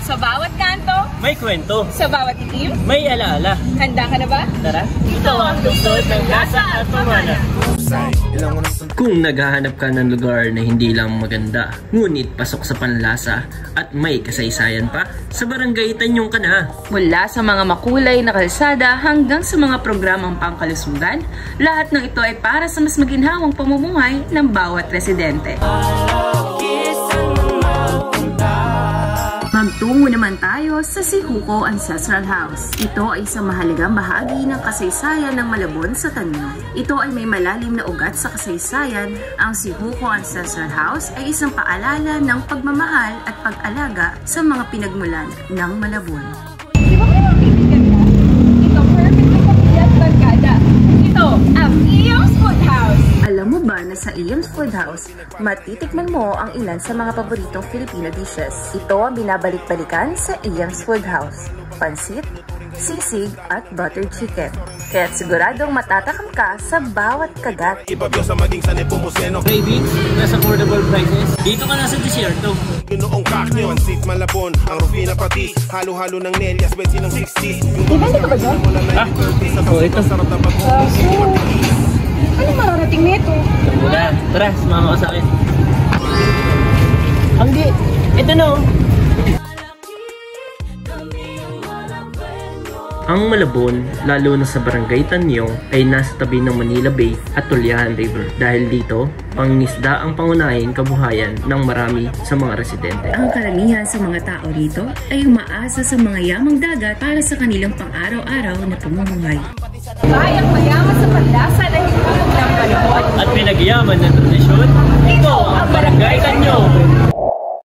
Sa bawat kanto, may kwento. sa bawat itim, May alaala. handa ka na ba? Tara, ito ang lungsod ng lasa at pamana. Kung naghahanap ka ng lugar na hindi lang maganda, ngunit pasok sa panlasa at may kasaysayan pa, sa Barangay Tanyong ka na. Mula sa mga makulay na kalsada hanggang sa mga programang pangkalusugan, lahat ng ito ay para sa mas maginhawang pamumuhay ng bawat residente. Magtungo naman tayo sa Sihuko Ancestral House. Ito ay isang mahalagang bahagi ng kasaysayan ng Malabon sa Tanyong. Ito ay may malalim na ugat sa kasaysayan. Ang Sihuko Ancestral House ay isang paalala ng pagmamahal at pag-alaga sa mga pinagmulan ng Malabon. Di ba kayo mapipigyan ka? Ito, perfect na kapilyan barkada. Ito, ang Iam's Food House. Alam mo ba na sa Iam's Food House, matitikman mo ang ilan sa mga paboritong Filipino dishes. Ito ang binabalik-balikan sa Iam's Food House. Pansit, sisig at buttered chicken. Kaya siguradong matatakam ka sa bawat kagat. Cravings, nasa affordable prices. Dito ka na sa desierto. Noong Kaknyo, Pansit Malabon, ang Rufina Patis, halo-halo ng Nelias, Betsy ng 60s. Ibenta ka ba dyan? Oo, ito. Ano mararating nito? Wala. Tara, sumama ka sa akin. Hindi. Ito na. Ang Malabon, lalo na sa Barangay Tanyong, ay nasa tabi ng Manila Bay at Tulyahan River. Dahil dito, pangingisda ang pangunahing kabuhayan ng marami sa mga residente. Ang karamihan sa mga tao dito ay umaasa sa mga yamang dagat para sa kanilang pang-araw-araw na pamumuhay. Bayang mayaman sa panlasa na hinulog ng Malabon At pinagyaman ng tradisyon